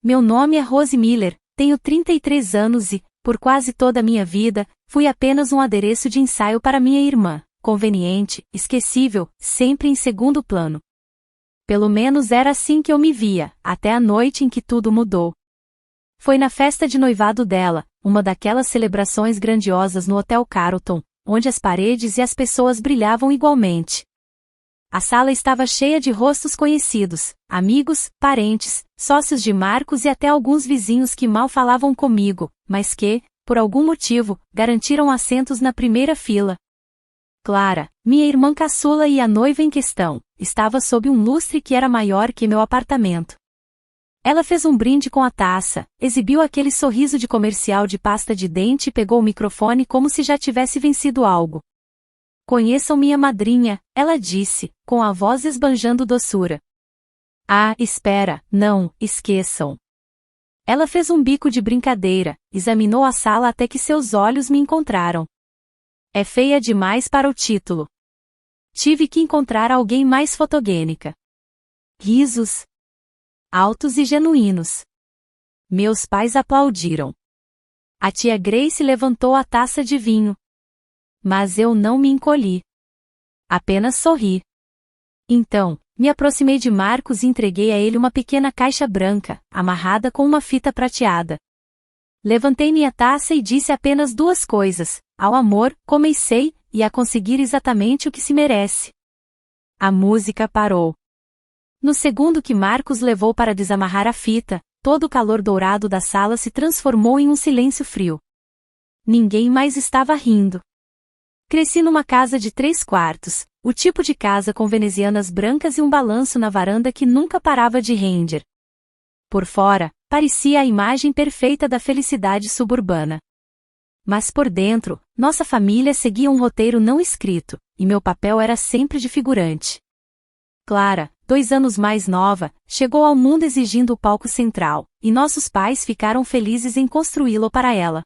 Meu nome é Rose Miller, tenho 33 anos e, por quase toda a minha vida, fui apenas um adereço de ensaio para minha irmã, conveniente, esquecível, sempre em segundo plano. Pelo menos era assim que eu me via, até a noite em que tudo mudou. Foi na festa de noivado dela, uma daquelas celebrações grandiosas no Hotel Carlton, onde as paredes e as pessoas brilhavam igualmente. A sala estava cheia de rostos conhecidos, amigos, parentes, sócios de Marcos e até alguns vizinhos que mal falavam comigo, mas que, por algum motivo, garantiram assentos na primeira fila. Clara, minha irmã caçula e a noiva em questão, estava sob um lustre que era maior que meu apartamento. Ela fez um brinde com a taça, exibiu aquele sorriso de comercial de pasta de dente e pegou o microfone como se já tivesse vencido algo. Conheçam minha madrinha, ela disse, com a voz esbanjando doçura. Ah, espera, não, esqueçam. Ela fez um bico de brincadeira, examinou a sala até que seus olhos me encontraram. É feia demais para o título. Tive que encontrar alguém mais fotogênica. Risos. Altos e genuínos. Meus pais aplaudiram. A tia Grace levantou a taça de vinho. Mas eu não me encolhi. Apenas sorri. Então, me aproximei de Marcos e entreguei a ele uma pequena caixa branca, amarrada com uma fita prateada. Levantei minha taça e disse apenas duas coisas: ao amor, comecei, e a conseguir exatamente o que se merece. A música parou. No segundo que Marcos levou para desamarrar a fita, todo o calor dourado da sala se transformou em um silêncio frio. Ninguém mais estava rindo. Cresci numa casa de 3 quartos, o tipo de casa com venezianas brancas e um balanço na varanda que nunca parava de render. Por fora, parecia a imagem perfeita da felicidade suburbana. Mas por dentro, nossa família seguia um roteiro não escrito, e meu papel era sempre de figurante. Clara, 2 anos mais nova, chegou ao mundo exigindo o palco central, e nossos pais ficaram felizes em construí-lo para ela.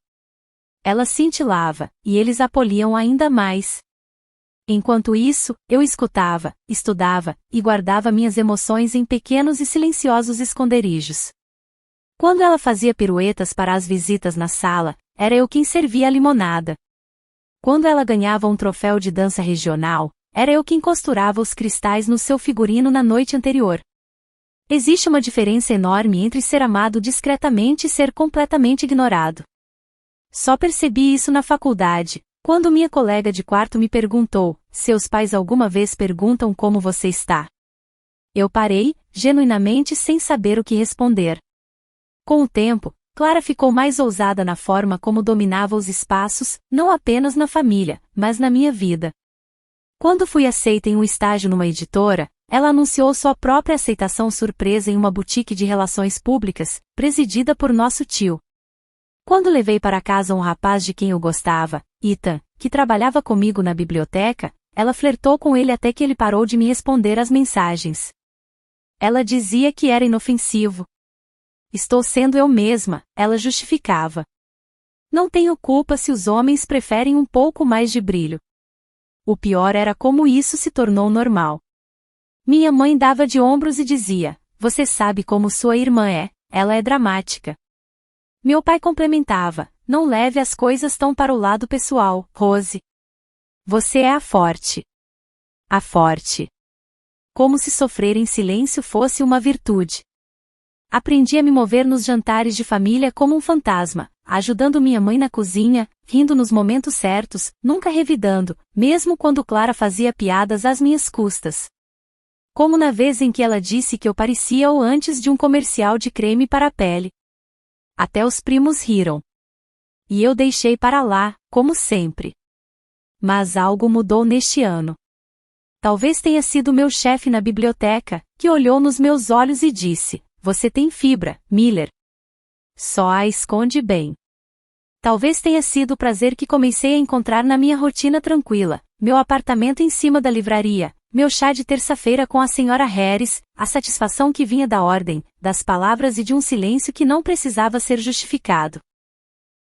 Ela cintilava, e eles a poliam ainda mais. Enquanto isso, eu escutava, estudava, e guardava minhas emoções em pequenos e silenciosos esconderijos. Quando ela fazia piruetas para as visitas na sala, era eu quem servia a limonada. Quando ela ganhava um troféu de dança regional, era eu quem costurava os cristais no seu figurino na noite anterior. Existe uma diferença enorme entre ser amado discretamente e ser completamente ignorado. Só percebi isso na faculdade, quando minha colega de quarto me perguntou: seus pais alguma vez perguntam como você está? Eu parei, genuinamente sem saber o que responder. Com o tempo, Clara ficou mais ousada na forma como dominava os espaços, não apenas na família, mas na minha vida. Quando fui aceita em um estágio numa editora, ela anunciou sua própria aceitação surpresa em uma boutique de relações públicas, presidida por nosso tio. Quando levei para casa um rapaz de quem eu gostava, Ethan, que trabalhava comigo na biblioteca, ela flertou com ele até que ele parou de me responder às mensagens. Ela dizia que era inofensivo. Estou sendo eu mesma, ela justificava. Não tenho culpa se os homens preferem um pouco mais de brilho. O pior era como isso se tornou normal. Minha mãe dava de ombros e dizia: você sabe como sua irmã é, ela é dramática. Meu pai complementava: não leve as coisas tão para o lado pessoal, Rose. Você é a forte. A forte. Como se sofrer em silêncio fosse uma virtude. Aprendi a me mover nos jantares de família como um fantasma, ajudando minha mãe na cozinha, rindo nos momentos certos, nunca revidando, mesmo quando Clara fazia piadas às minhas custas. Como na vez em que ela disse que eu parecia o antes de um comercial de creme para a pele. Até os primos riram. E eu deixei para lá, como sempre. Mas algo mudou neste ano. Talvez tenha sido meu chefe na biblioteca, que olhou nos meus olhos e disse: você tem fibra, Miller. Só a esconde bem. Talvez tenha sido o prazer que comecei a encontrar na minha rotina tranquila, meu apartamento em cima da livraria, meu chá de terça-feira com a senhora Harris, a satisfação que vinha da ordem, das palavras e de um silêncio que não precisava ser justificado.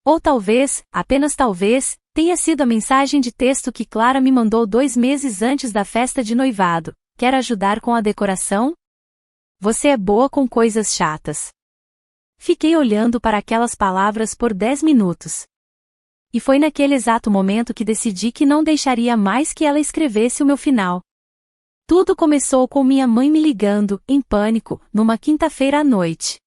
Ou talvez, apenas talvez, tenha sido a mensagem de texto que Clara me mandou 2 meses antes da festa de noivado: quer ajudar com a decoração? Você é boa com coisas chatas. Fiquei olhando para aquelas palavras por 10 minutos. E foi naquele exato momento que decidi que não deixaria mais que ela escrevesse o meu final. Tudo começou com minha mãe me ligando, em pânico, numa quinta-feira à noite.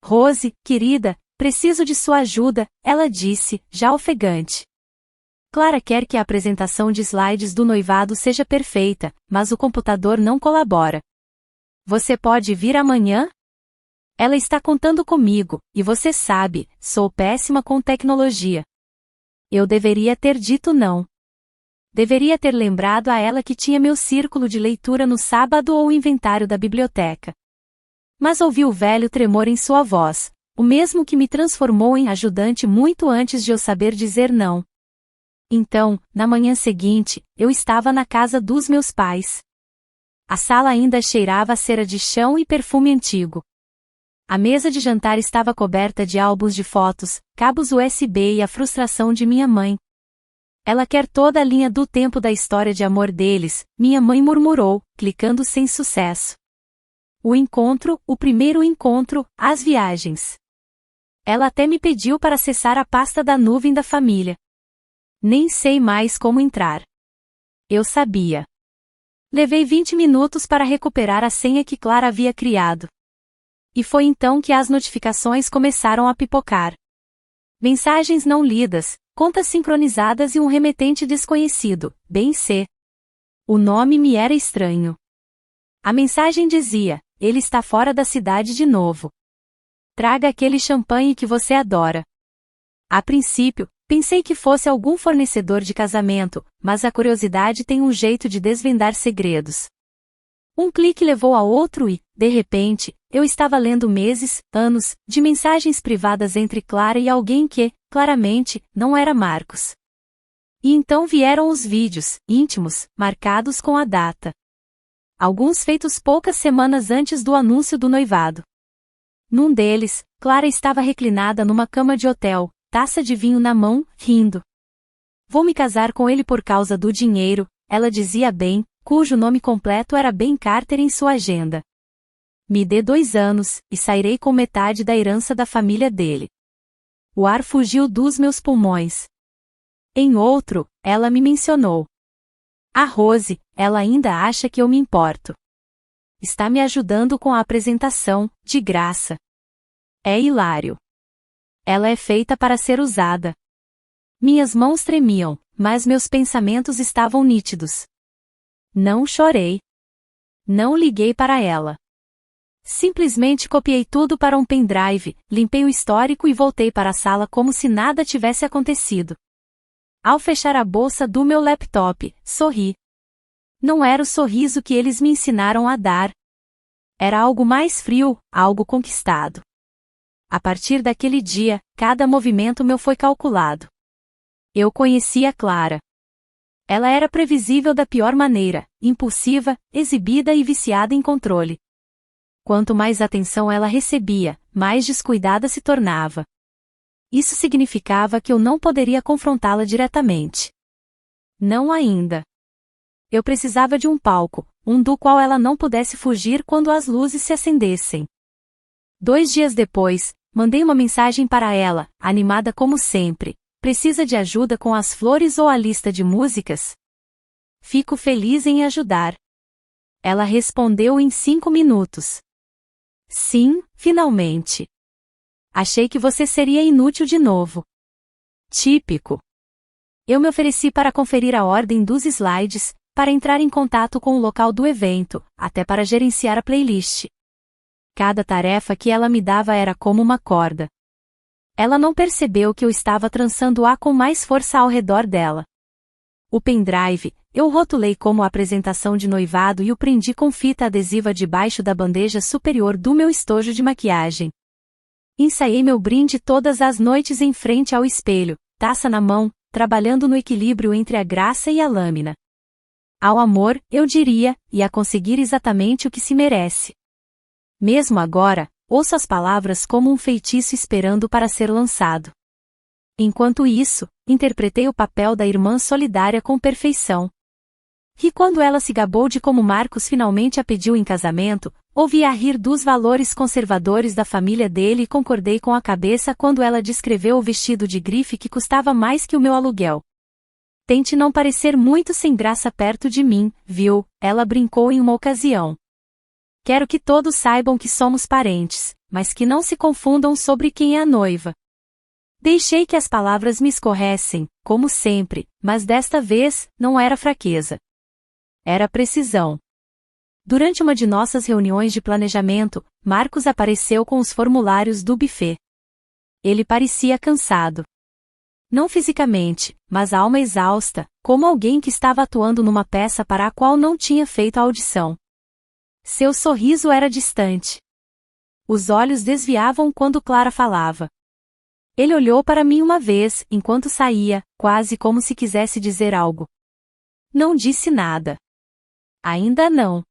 Rose, querida, preciso de sua ajuda, ela disse, já ofegante. Clara quer que a apresentação de slides do noivado seja perfeita, mas o computador não colabora. Você pode vir amanhã? Ela está contando comigo, e você sabe, sou péssima com tecnologia. Eu deveria ter dito não. Deveria ter lembrado a ela que tinha meu círculo de leitura no sábado ou o inventário da biblioteca. Mas ouvi o velho tremor em sua voz, o mesmo que me transformou em ajudante muito antes de eu saber dizer não. Então, na manhã seguinte, eu estava na casa dos meus pais. A sala ainda cheirava a cera de chão e perfume antigo. A mesa de jantar estava coberta de álbuns de fotos, cabos USB e a frustração de minha mãe. Ela quer toda a linha do tempo da história de amor deles, minha mãe murmurou, clicando sem sucesso. O primeiro encontro, as viagens. Ela até me pediu para acessar a pasta da nuvem da família. Nem sei mais como entrar. Eu sabia. Levei 20 minutos para recuperar a senha que Clara havia criado. E foi então que as notificações começaram a pipocar. Mensagens não lidas, contas sincronizadas e um remetente desconhecido, bem C. O nome me era estranho. A mensagem dizia, ele está fora da cidade de novo. Traga aquele champanhe que você adora. A princípio, pensei que fosse algum fornecedor de casamento, mas a curiosidade tem um jeito de desvendar segredos. Um clique levou a outro e, de repente, eu estava lendo meses, anos, de mensagens privadas entre Clara e alguém que, claramente, não era Marcos. E então vieram os vídeos, íntimos, marcados com a data. Alguns feitos poucas semanas antes do anúncio do noivado. Num deles, Clara estava reclinada numa cama de hotel, taça de vinho na mão, rindo. Vou me casar com ele por causa do dinheiro, ela dizia bem, cujo nome completo era Ben Carter em sua agenda. Me dê 2 anos, e sairei com metade da herança da família dele. O ar fugiu dos meus pulmões. Em outro, ela me mencionou. A Rose, ela ainda acha que eu me importo. Está me ajudando com a apresentação, de graça. É hilário. Ela é feita para ser usada. Minhas mãos tremiam, mas meus pensamentos estavam nítidos. Não chorei. Não liguei para ela. Simplesmente copiei tudo para um pendrive, limpei o histórico e voltei para a sala como se nada tivesse acontecido. Ao fechar a bolsa do meu laptop, sorri. Não era o sorriso que eles me ensinaram a dar. Era algo mais frio, algo conquistado. A partir daquele dia, cada movimento meu foi calculado. Eu conhecia Clara. Ela era previsível da pior maneira, impulsiva, exibida e viciada em controle. Quanto mais atenção ela recebia, mais descuidada se tornava. Isso significava que eu não poderia confrontá-la diretamente. Não ainda. Eu precisava de um palco, um do qual ela não pudesse fugir quando as luzes se acendessem. 2 dias depois, mandei uma mensagem para ela, animada como sempre. Precisa de ajuda com as flores ou a lista de músicas? Fico feliz em ajudar. Ela respondeu em 5 minutos. Sim, finalmente. Achei que você seria inútil de novo. Típico. Eu me ofereci para conferir a ordem dos slides, para entrar em contato com o local do evento, até para gerenciar a playlist. Cada tarefa que ela me dava era como uma corda. Ela não percebeu que eu estava trançando-a com mais força ao redor dela. O pendrive, eu rotulei como apresentação de noivado e o prendi com fita adesiva debaixo da bandeja superior do meu estojo de maquiagem. Ensaiei meu brinde todas as noites em frente ao espelho, taça na mão, trabalhando no equilíbrio entre a graça e a lâmina. Ao amor, eu diria, e a conseguir exatamente o que se merece. Mesmo agora, ouço as palavras como um feitiço esperando para ser lançado. Enquanto isso, interpretei o papel da irmã solidária com perfeição. E quando ela se gabou de como Marcos finalmente a pediu em casamento, Ouvi-a rir dos valores conservadores da família dele e concordei com a cabeça quando ela descreveu o vestido de grife que custava mais que o meu aluguel. Tente não parecer muito sem graça perto de mim, viu? Ela brincou em uma ocasião. Quero que todos saibam que somos parentes, mas que não se confundam sobre quem é a noiva. Deixei que as palavras me escorressem, como sempre, mas desta vez, não era fraqueza. Era precisão. Durante uma de nossas reuniões de planejamento, Marcos apareceu com os formulários do buffet. Ele parecia cansado. Não fisicamente, mas a alma exausta, como alguém que estava atuando numa peça para a qual não tinha feito a audição. Seu sorriso era distante. Os olhos desviavam quando Clara falava. Ele olhou para mim uma vez, enquanto saía, quase como se quisesse dizer algo. Não disse nada. Ainda não.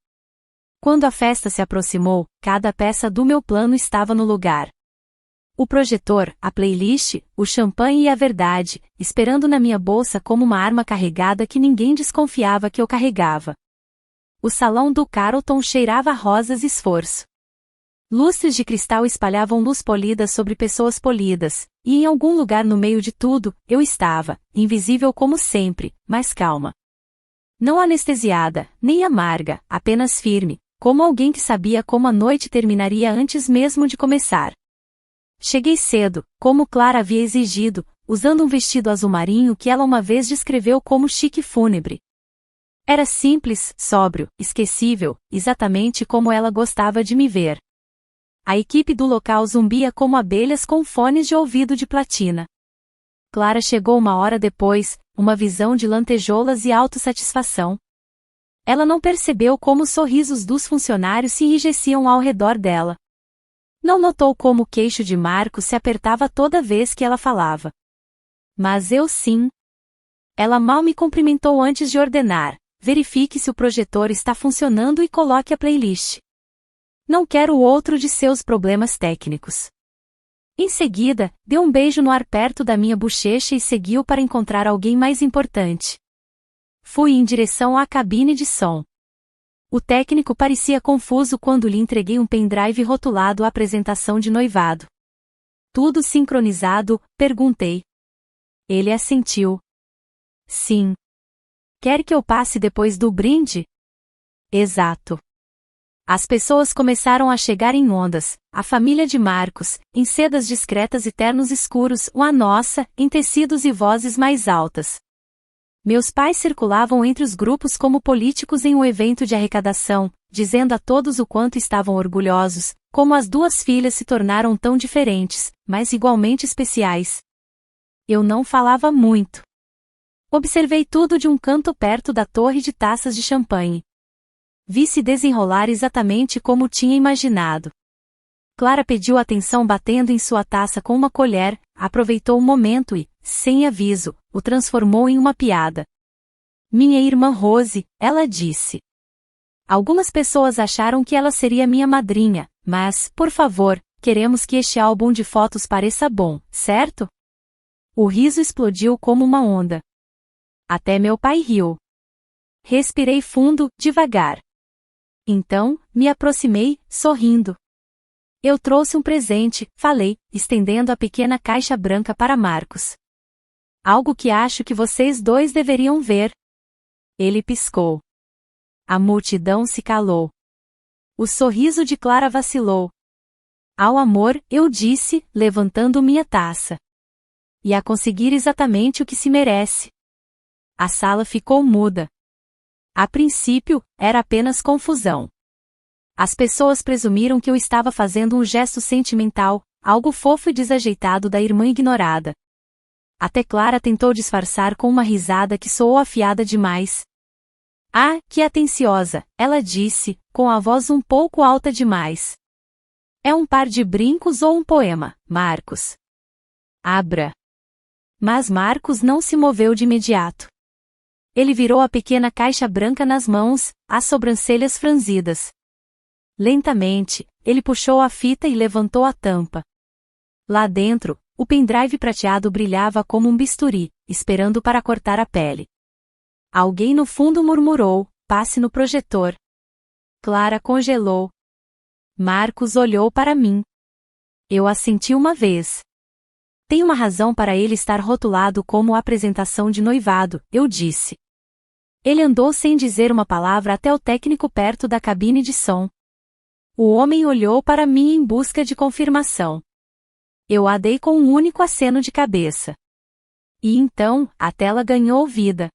Quando a festa se aproximou, cada peça do meu plano estava no lugar. O projetor, a playlist, o champanhe e a verdade, esperando na minha bolsa como uma arma carregada que ninguém desconfiava que eu carregava. O salão do Carlton cheirava a rosas e esforço. Lustres de cristal espalhavam luz polida sobre pessoas polidas, e em algum lugar no meio de tudo, eu estava, invisível como sempre, mas calma. Não anestesiada, nem amarga, apenas firme, como alguém que sabia como a noite terminaria antes mesmo de começar. Cheguei cedo, como Clara havia exigido, usando um vestido azul marinho que ela uma vez descreveu como chique fúnebre. Era simples, sóbrio, esquecível, exatamente como ela gostava de me ver. A equipe do local zumbia como abelhas com fones de ouvido de platina. Clara chegou uma hora depois, uma visão de lantejoulas e autossatisfação. Ela não percebeu como os sorrisos dos funcionários se enrijeciam ao redor dela. Não notou como o queixo de Marcos se apertava toda vez que ela falava. Mas eu sim. Ela mal me cumprimentou antes de ordenar. Verifique se o projetor está funcionando e coloque a playlist. Não quero outro de seus problemas técnicos. Em seguida, deu um beijo no ar perto da minha bochecha e seguiu para encontrar alguém mais importante. Fui em direção à cabine de som. O técnico parecia confuso quando lhe entreguei um pendrive rotulado apresentação de noivado. Tudo sincronizado? Perguntei. Ele assentiu. Sim. Quer que eu passe depois do brinde? Exato. As pessoas começaram a chegar em ondas, a família de Marcos, em sedas discretas e ternos escuros, a nossa, em tecidos e vozes mais altas. Meus pais circulavam entre os grupos como políticos em um evento de arrecadação, dizendo a todos o quanto estavam orgulhosos, como as duas filhas se tornaram tão diferentes, mas igualmente especiais. Eu não falava muito. Observei tudo de um canto perto da torre de taças de champanhe. Vi se desenrolar exatamente como tinha imaginado. Clara pediu atenção batendo em sua taça com uma colher, aproveitou o momento e, sem aviso, o transformou em uma piada. Minha irmã Rose, ela disse. Algumas pessoas acharam que ela seria minha madrinha, mas, por favor, queremos que este álbum de fotos pareça bom, certo? O riso explodiu como uma onda. Até meu pai riu. Respirei fundo, devagar. Então, me aproximei, sorrindo. Eu trouxe um presente, falei, estendendo a pequena caixa branca para Marcos. Algo que acho que vocês dois deveriam ver. Ele piscou. A multidão se calou. O sorriso de Clara vacilou. Ao amor, eu disse, levantando minha taça. E a conseguir exatamente o que se merece. A sala ficou muda. A princípio, era apenas confusão. As pessoas presumiram que eu estava fazendo um gesto sentimental, algo fofo e desajeitado da irmã ignorada. Até Clara tentou disfarçar com uma risada que soou afiada demais. Ah, que atenciosa, ela disse, com a voz um pouco alta demais. É um par de brincos ou um poema, Marcos? Abra. Mas Marcos não se moveu de imediato. Ele virou a pequena caixa branca nas mãos, as sobrancelhas franzidas. Lentamente, ele puxou a fita e levantou a tampa. Lá dentro, o pendrive prateado brilhava como um bisturi, esperando para cortar a pele. Alguém no fundo murmurou, passe no projetor. Clara congelou. Marcos olhou para mim. Eu assenti uma vez. Tem uma razão para ele estar rotulado como apresentação de noivado, eu disse. Ele andou sem dizer uma palavra até o técnico perto da cabine de som. O homem olhou para mim em busca de confirmação. Eu a dei com um único aceno de cabeça. E então, a tela ganhou vida.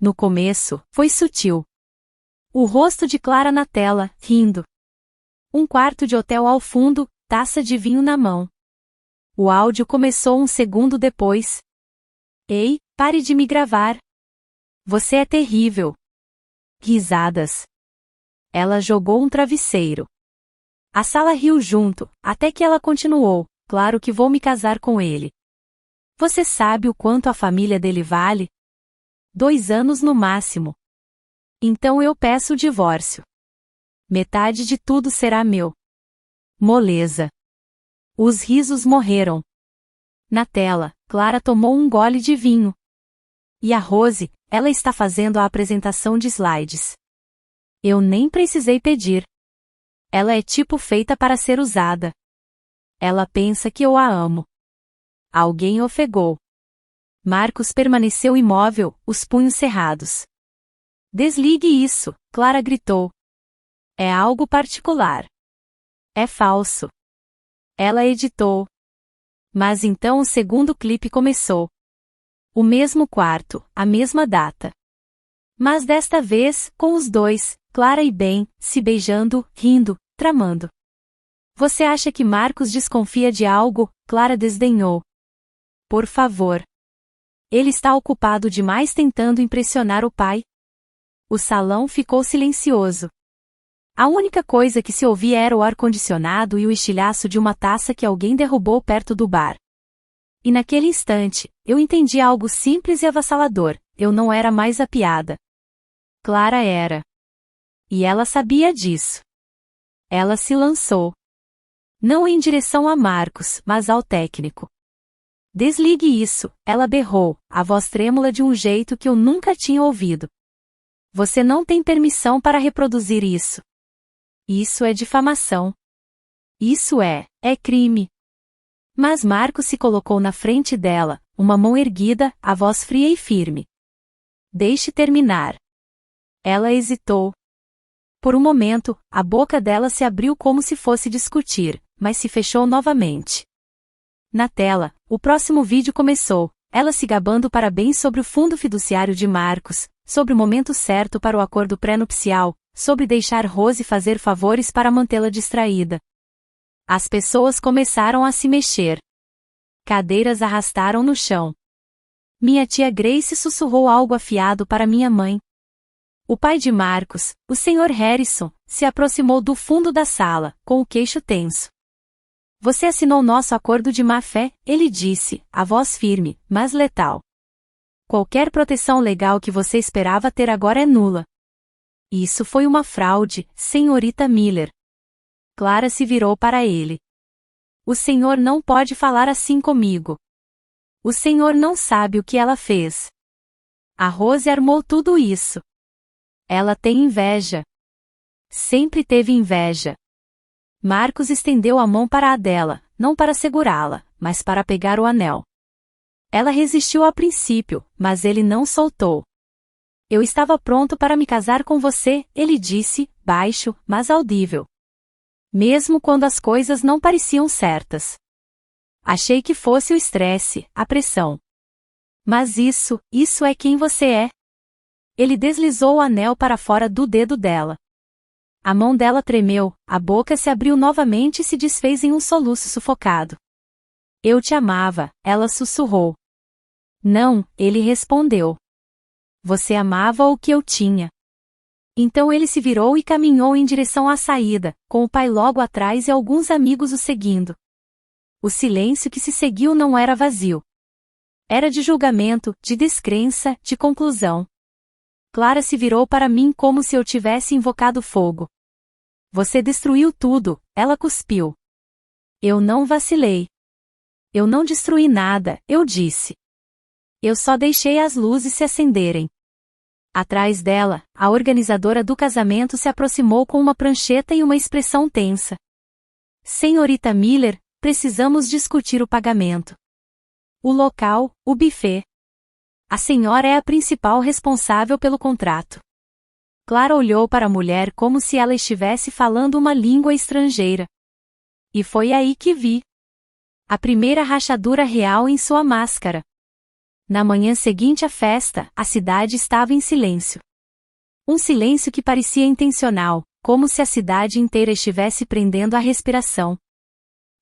No começo, foi sutil. O rosto de Clara na tela, rindo. Um quarto de hotel ao fundo, taça de vinho na mão. O áudio começou um segundo depois. Ei, pare de me gravar. Você é terrível. Risadas. Ela jogou um travesseiro. A sala riu junto, até que ela continuou. Claro que vou me casar com ele. Você sabe o quanto a família dele vale? 2 anos no máximo. Então eu peço o divórcio. Metade de tudo será meu. Moleza. Os risos morreram. Na tela, Clara tomou um gole de vinho. E a Rose, ela está fazendo a apresentação de slides. Eu nem precisei pedir. Ela é tipo feita para ser usada. Ela pensa que eu a amo. Alguém ofegou. Marcos permaneceu imóvel, os punhos cerrados. Desligue isso, Clara gritou. É algo particular. É falso. Ela editou. Mas então o segundo clipe começou. O mesmo quarto, a mesma data. Mas desta vez, com os dois, Clara e Ben, se beijando, rindo, tramando. Você acha que Marcos desconfia de algo? Clara desdenhou. Por favor. Ele está ocupado demais tentando impressionar o pai. O salão ficou silencioso. A única coisa que se ouvia era o ar-condicionado e o estilhaço de uma taça que alguém derrubou perto do bar. E naquele instante, eu entendi algo simples e avassalador: eu não era mais a piada. Clara era. E ela sabia disso. Ela se lançou. Não em direção a Marcos, mas ao técnico. Desligue isso, ela berrou, a voz trêmula de um jeito que eu nunca tinha ouvido. Você não tem permissão para reproduzir isso. Isso é difamação. Isso é crime. Mas Marcos se colocou na frente dela, uma mão erguida, a voz fria e firme. Deixe terminar. Ela hesitou. Por um momento, a boca dela se abriu como se fosse discutir, mas se fechou novamente. Na tela, o próximo vídeo começou, ela se gabando parabéns sobre o fundo fiduciário de Marcos, sobre o momento certo para o acordo pré-nupcial, sobre deixar Rose fazer favores para mantê-la distraída. As pessoas começaram a se mexer. Cadeiras arrastaram no chão. Minha tia Grace sussurrou algo afiado para minha mãe. O pai de Marcos, o Sr. Harrison, se aproximou do fundo da sala, com o queixo tenso. Você assinou nosso acordo de má-fé, ele disse, a voz firme, mas letal. Qualquer proteção legal que você esperava ter agora é nula. Isso foi uma fraude, senhorita Miller. Clara se virou para ele. O senhor não pode falar assim comigo. O senhor não sabe o que ela fez. A Rose armou tudo isso. Ela tem inveja. Sempre teve inveja. Marcos estendeu a mão para a dela, não para segurá-la, mas para pegar o anel. Ela resistiu a princípio, mas ele não soltou. Eu estava pronto para me casar com você, ele disse, baixo, mas audível. Mesmo quando as coisas não pareciam certas. Achei que fosse o estresse, a pressão. Mas isso é quem você é. Ele deslizou o anel para fora do dedo dela. A mão dela tremeu, a boca se abriu novamente e se desfez em um soluço sufocado. Eu te amava, ela sussurrou. Não, ele respondeu. Você amava o que eu tinha. Então ele se virou e caminhou em direção à saída, com o pai logo atrás e alguns amigos o seguindo. O silêncio que se seguiu não era vazio. Era de julgamento, de descrença, de conclusão. Clara se virou para mim como se eu tivesse invocado fogo. Você destruiu tudo, ela cuspiu. Eu não vacilei. Eu não destruí nada, eu disse. Eu só deixei as luzes se acenderem. Atrás dela, a organizadora do casamento se aproximou com uma prancheta e uma expressão tensa. Senhorita Miller, precisamos discutir o pagamento. O local, o buffet. A senhora é a principal responsável pelo contrato. Clara olhou para a mulher como se ela estivesse falando uma língua estrangeira. E foi aí que vi a primeira rachadura real em sua máscara. Na manhã seguinte à festa, a cidade estava em silêncio. Um silêncio que parecia intencional, como se a cidade inteira estivesse prendendo a respiração.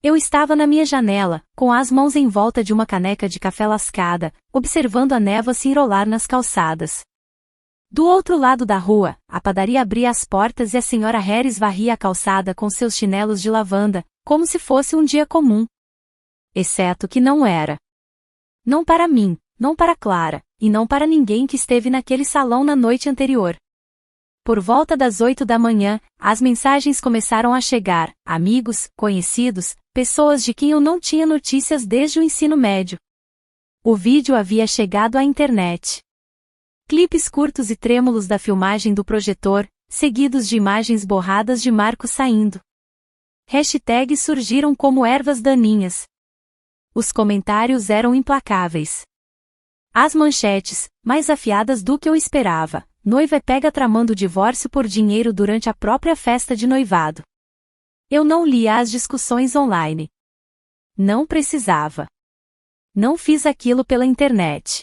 Eu estava na minha janela, com as mãos em volta de uma caneca de café lascada, observando a névoa se enrolar nas calçadas. Do outro lado da rua, a padaria abria as portas e a senhora Harris varria a calçada com seus chinelos de lavanda, como se fosse um dia comum. Exceto que não era. Não para mim, não para Clara, e não para ninguém que esteve naquele salão na noite anterior. Por volta das 8 da manhã, as mensagens começaram a chegar, amigos, conhecidos, pessoas de quem eu não tinha notícias desde o ensino médio. O vídeo havia chegado à internet. Clipes curtos e trêmulos da filmagem do projetor, seguidos de imagens borradas de Marcos saindo. Hashtags surgiram como ervas daninhas. Os comentários eram implacáveis. As manchetes, mais afiadas do que eu esperava. Noiva é pega tramando divórcio por dinheiro durante a própria festa de noivado. Eu não lia as discussões online. Não precisava. Não fiz aquilo pela internet.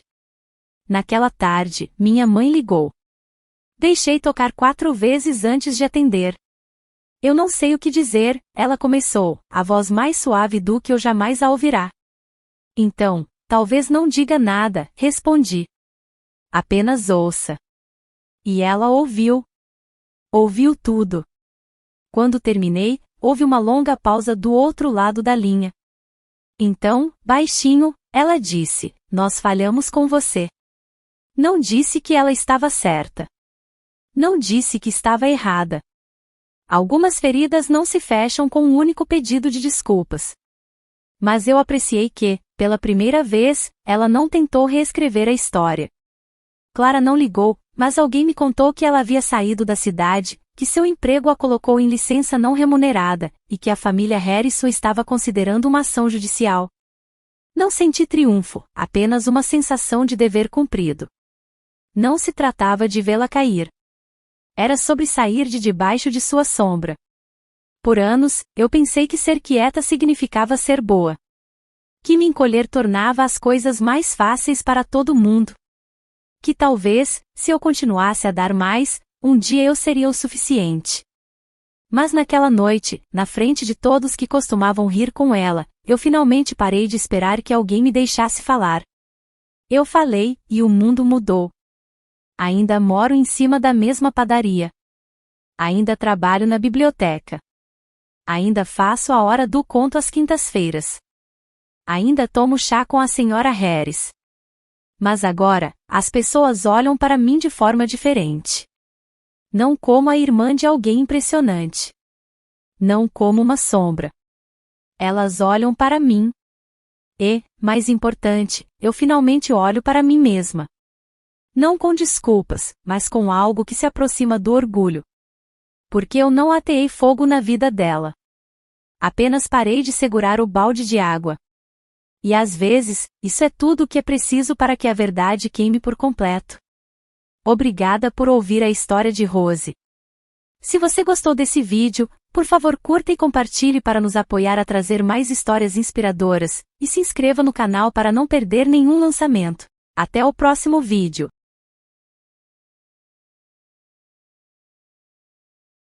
Naquela tarde, minha mãe ligou. Deixei tocar 4 vezes antes de atender. Eu não sei o que dizer, ela começou, a voz mais suave do que eu jamais a ouvirá. Então, talvez não diga nada, respondi. Apenas ouça. E ela ouviu. Ouviu tudo. Quando terminei, houve uma longa pausa do outro lado da linha. Então, baixinho, ela disse, nós falhamos com você. Não disse que ela estava certa. Não disse que estava errada. Algumas feridas não se fecham com um único pedido de desculpas. Mas eu apreciei que, pela primeira vez, ela não tentou reescrever a história. Clara não ligou, mas alguém me contou que ela havia saído da cidade, que seu emprego a colocou em licença não remunerada, e que a família Harrison estava considerando uma ação judicial. Não senti triunfo, apenas uma sensação de dever cumprido. Não se tratava de vê-la cair. Era sobre sair de debaixo de sua sombra. Por anos, eu pensei que ser quieta significava ser boa. Que me encolher tornava as coisas mais fáceis para todo mundo. Que talvez, se eu continuasse a dar mais, um dia eu seria o suficiente. Mas naquela noite, na frente de todos que costumavam rir com ela, eu finalmente parei de esperar que alguém me deixasse falar. Eu falei, e o mundo mudou. Ainda moro em cima da mesma padaria. Ainda trabalho na biblioteca. Ainda faço a hora do conto às quintas-feiras. Ainda tomo chá com a senhora Harris. Mas agora, as pessoas olham para mim de forma diferente. Não como a irmã de alguém impressionante. Não como uma sombra. Elas olham para mim. E, mais importante, eu finalmente olho para mim mesma. Não com desculpas, mas com algo que se aproxima do orgulho. Porque eu não ateei fogo na vida dela. Apenas parei de segurar o balde de água. E às vezes, isso é tudo o que é preciso para que a verdade queime por completo. Obrigada por ouvir a história de Rose. Se você gostou desse vídeo, por favor curta e compartilhe para nos apoiar a trazer mais histórias inspiradoras, e se inscreva no canal para não perder nenhum lançamento. Até o próximo vídeo.